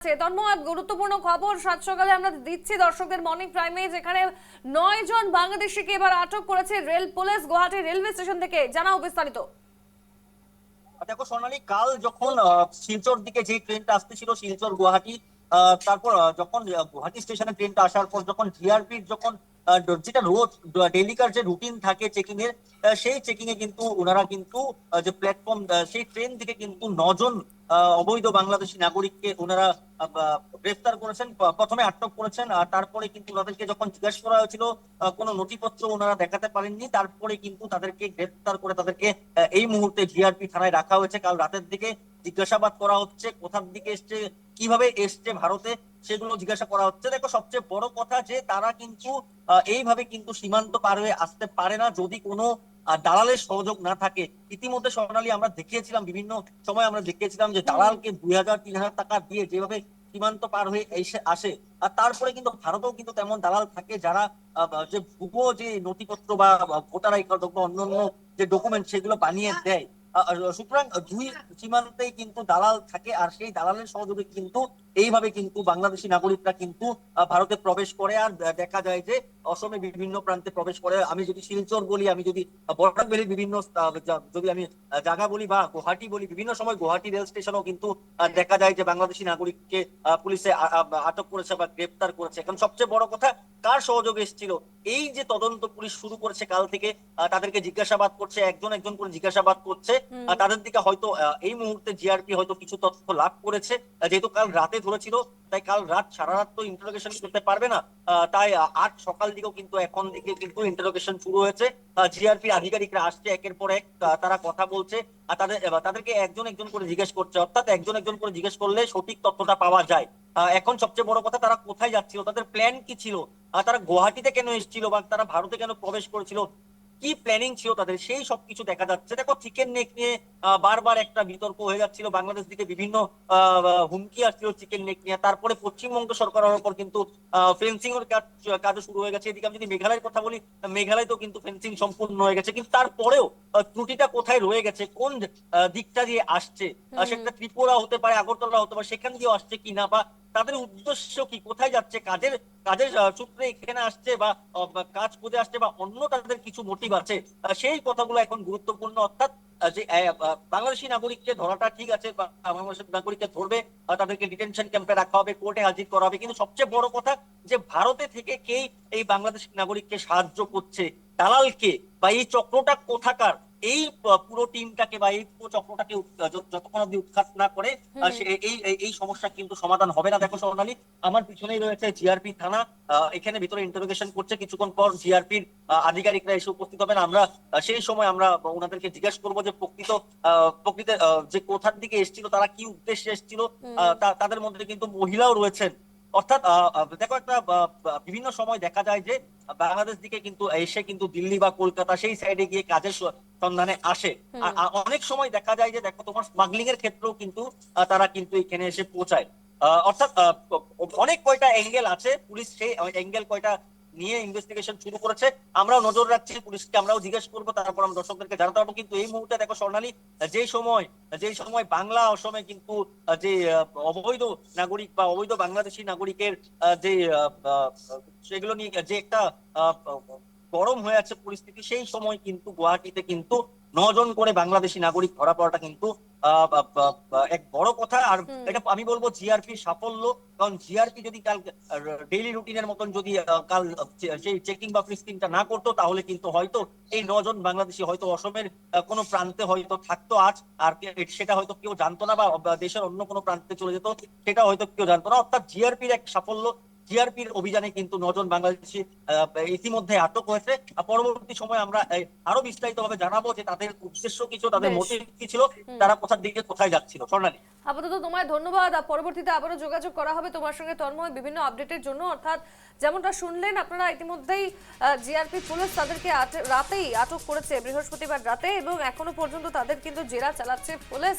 তন্ময়, গুরুত্বপূর্ণ খবর সাত সকালে আমরা দিচ্ছি দর্শকদের মর্নিং প্রাইমে, যেখানে 9 জন বাংলাদেশিকে এবার আটক করেছে rail police Guwahati railway station থেকে। জানাও বিস্তারিত। দেখো সোনালী, কাল যখন শিলচর দিকে যে ট্রেনটা আসতেছিল শিলচর গুয়াহাটি, তারপর যখন গুয়াহাটি স্টেশনে ট্রেনটা আসার পর যখন জিআরপির যখন যেটা রোজ ডেলিকার যে রুটিন থাকে চেকিং এর, সেই চেকিং এ কিন্তু ওনারা কিন্তু যে প্ল্যাটফর্ম সেই ট্রেন থেকে কিন্তু 9 জন অবৈধ বাংলাদেশি নাগরিককে ওনারা গ্রেফতার করেছেন। প্রথমে আটক করেছেন, আর তারপরে কিন্তু ওনাদেরকে যখন জিজ্ঞাসা করা হয়েছিল কোনো নথিপত্র ওনারা দেখাতে পারেননি। তারপরে কিন্তু তাদেরকে গ্রেফতার করে তাদেরকে এই মুহূর্তে জিআরপি থানায় রাখা হয়েছে। কাল রাতের দিকে জিজ্ঞাসাবাদ করা হচ্ছে, কোথার দিকে এসছে, কিভাবে এসছে ভারতে, সেগুলো জিজ্ঞাসা করা হচ্ছে। দেখো, সবচেয়ে বড় কথা যে তারা কিন্তু এইভাবে কিন্তু সীমান্ত পার হয়ে আসতে পারে না যদি কোনো দালালের সহযোগ না থাকে। ইতিমধ্যে সোনালী আমরা দেখিয়েছিলাম, বিভিন্ন সময় আমরা দেখিয়েছিলাম যে দালালকে 2000-3000 টাকা দিয়ে যেভাবে সীমান্ত পার হয়ে এসে আসে। আর তারপরে কিন্তু ভারতেও কিন্তু তেমন দালাল থাকে যারা যে ভুয়ো যে নথিপত্র বা ভোটার আই কার্ড বা অন্যান্য যে ডকুমেন্ট সেগুলো বানিয়ে দেয়। সুতরাং দুই সীমান্তেই কিন্তু দালাল থাকে, আর সেই দালালের সহযোগে কিন্তু এইভাবে কিন্তু বাংলাদেশি নাগরিকরা কিন্তু ভারতে প্রবেশ করে। আর দেখা যায় যে অসমে বিভিন্ন প্রান্তে প্রবেশ করে। আমি যদি শিলচর বলি, আমি যদি বরাক ভ্যালির বিভিন্ন যদি আমি জায়গা বলি বা গুয়াহাটি বলি, বিভিন্ন সময় গুয়াহাটি রেল স্টেশনও কিন্তু দেখা যায় যে বাংলাদেশি নাগরিককে পুলিশে আটক করেছে বা গ্রেপ্তার করেছে। এখন সবচেয়ে বড় কথা, কার সহযোগ এসেছিল এই যে তদন্ত পুলিশ শুরু করেছে কাল থেকে, তাদেরকে জিজ্ঞাসাবাদ করছে, একজন একজন করে জিজ্ঞাসাবাদ করছে। তাদের দিকে হয়তো এই মুহূর্তে জিআরপি হয়তো কিছু তথ্য লাভ করেছে। যেহেতু কাল রাতে ধরেছিল, তাই কাল রাত সারা রাত তো ইন্টারোগেশন করতে পারবে না। তাই আজ সকাল দিকেও কিন্তু এখন দিকে কিন্তু ইন্টারোগেশন শুরু হয়েছে। জিআরপি আধিকারিকরা আসছে একের পর এক, তারা কথা বলছে। আর তাদেরকে একজন একজন করে জিজ্ঞেস করছে, অর্থাৎ একজন একজন করে জিজ্ঞেস করলে সঠিক তথ্যটা পাওয়া যায়। এখন সবচেয়ে বড় কথা, তারা কোথায় যাচ্ছিল, তাদের প্ল্যান কি ছিল, তারা গুয়াহাটিতে কেন এসেছিল বা তারা ভারতে কেন প্রবেশ করেছিল, কি প্ল্যানিং ছিল তাদের, সেই সবকিছু দেখা যাচ্ছে। দেখো, চিকেন নেক নিয়ে বারবার একটা বিতর্ক হয়ে যাচ্ছিল, বাংলাদেশ থেকে বিভিন্ন হুমকি আসছিল চিকেন নেক নিয়ে। তারপরে পশ্চিমবঙ্গ সরকারের উপর কিন্তু ফেন্সিং এর কাজও শুরু হয়ে গেছে। এদিকে আমি যদি মেঘালয়ের কথা বলি, মেঘালয়তেও কিন্তু ফেন্সিং সম্পূর্ণ হয়ে গেছে। কিন্তু তারপরেও ত্রুটিটা কোথায় রয়ে গেছে, কোন দিকটা দিয়ে আসছে, সেটা ত্রিপুরা হতে পারে, আগরতলা হতে পারে, সেখান দিয়ে আসছে কিনা, বা তাদের উদ্দেশ্য কি, কোথায় যাচ্ছে, কাজের কাজের সূত্রে এখানে আসছে বা কাজ খুঁজে আসছে, বা অন্য তাদের কিছু মোটিভ আছে, সেই কথাগুলো এখন গুরুত্বপূর্ণ। অর্থাৎ যে বাংলাদেশি নাগরিককে ধরাটা ঠিক আছে, বা বাংলাদেশের নাগরিককে ধরবে, তাদেরকে ডিটেনশন ক্যাম্পে রাখা হবে, কোর্টে হাজির করা হবে, কিন্তু সবচেয়ে বড় কথা যে ভারতে থেকে কে এই বাংলাদেশি নাগরিককে সাহায্য করছে, দালালকে, বা এই চক্রটা কোথাকার, এই পুরো টিমটাকে বা এই পুরো চক্রটাকে যতক্ষণ অব্দি উৎখাত না করে এই এই এই সমস্যা কিন্তু সমাধান হবে না। দেখো সোনালী, আমার পিছনেই রয়েছে জিআরপি থানা। এখানে ভিতরে ইন্টারোগেশন করছে, কিছুক্ষণ পর জিআরপির আধিকারিকরা এসে উপস্থিত হবেন। আমরা সেই সময় আমরা ওনাদেরকে জিজ্ঞাসা করবো যে প্রকৃত যে কোথার দিকে এসেছিল, তারা কি উদ্দেশ্যে এসেছিল। তাদের মধ্যে কিন্তু মহিলাও রয়েছেন। অর্থাৎ দেখো, একটা বিভিন্ন সময় দেখা যায় যে বাংলাদেশ দিকে কিন্তু এসে কিন্তু দিল্লি বা কলকাতা সেই সাইডে গিয়ে কাজের সন্ধানে আসে। আর অনেক সময় দেখা যায় যে দেখো, তোমার স্মাগলিং এর ক্ষেত্রেও কিন্তু তারা কিন্তু এখানে এসে পৌঁছায়। অর্থাৎ অনেক কয়টা অ্যাঙ্গেল আছে, পুলিশ সেই অ্যাঙ্গেল কয়টা নিয়ে ইনভেস্টিগেশন শুরু করেছে। আমরাও নজর রাখছি, পুলিশকে আমরাও জিজ্ঞেস করবো, তারপর আমরা দর্শকদেরকে জানাতে পারবো। কিন্তু এই মুহূর্তে দেখো স্বর্ণালী, যেই সময় বাংলা অসমে কিন্তু যে অবৈধ নাগরিক বা অবৈধ বাংলাদেশি নাগরিকের যে সেগুলো নিয়ে যে একটা আহ, গরম হয়ে আছে পরিস্থিতি, সেই সময় কিন্তু গুয়াহাটিতে কিন্তু 9 জন করে বাংলাদেশি নাগরিক ধরা পড়াটা কিন্তু এক বড় কথা। আর এটা আমি বলবো জিআরপির সাফল্য। কারণ জিআরপি যদি কাল ডেইলি রুটিনের মতন যদি কাল সেই চেকিং বা ফ্রিস্কিংটা না করতো, তাহলে কিন্তু হয়তো এই 9 জন বাংলাদেশি হয়তো অসমের কোনো প্রান্তে হয়তো থাকতো আজ। আর সেটা হয়তো কেউ জানতো না, বা দেশের অন্য কোনো প্রান্তে চলে যেত, সেটা হয়তো কেউ জানতো না। অর্থাৎ জিআরপির এক সাফল্য, জিআরপির অভিযানে কিন্তু 9 জন বাংলাদেশি ইতিমধ্যে আটক হয়েছে। পরবর্তী সময় আমরা আরো বিস্তারিত ভাবে জানাবো যে তাদের উদ্দেশ্য কিছু, তাদের বেশ। মোটিভ কি ছিল, তারা কোথার দিকে কোথায় যাচ্ছিল। স্বর্ণালী, আপাতত তোমায় ধন্যবাদ। পরবর্তীতে আবারও যোগাযোগ করা হবে তোমার সঙ্গে তন্ময়, বিভিন্ন আপডেটের জন্য। অর্থাৎ যেমনটা শুনলেন আপনারা ইতিমধ্যেই, জিআরপি পুলিশ তাদেরকে রাতেই আটক করেছে, বৃহস্পতিবার রাতে, এবং এখনো পর্যন্ত তাদের কিন্তু জেরা চালাচ্ছে পুলিশ।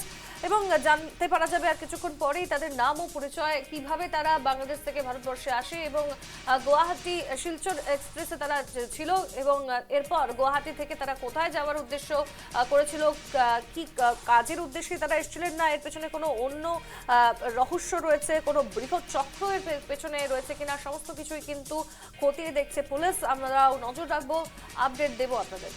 এবং জানতে পারা যাবে আর কিছুক্ষণ পরেই তাদের নাম ও পরিচয়, কিভাবে তারা বাংলাদেশ থেকে ভারতবর্ষে আসে, এবং গুয়াহাটি শিলচর এক্সপ্রেসে তারা ছিল, এবং এরপর গুয়াহাটি থেকে তারা কোথায় যাওয়ার উদ্দেশ্য করেছিল, কি কাজের উদ্দেশ্যে তারা এসেছিলেন, না এর পেছনে কোনো অন্য রহস্য রয়েছে, কোনো বৃহৎ চক্র এর পেছনে রয়েছে কিনা, সমস্ত কিছুই কিন্তু খতিয়ে দেখছে পুলিশ। আমরাও নজর রাখবো, আপডেট দেবো আপনাদের।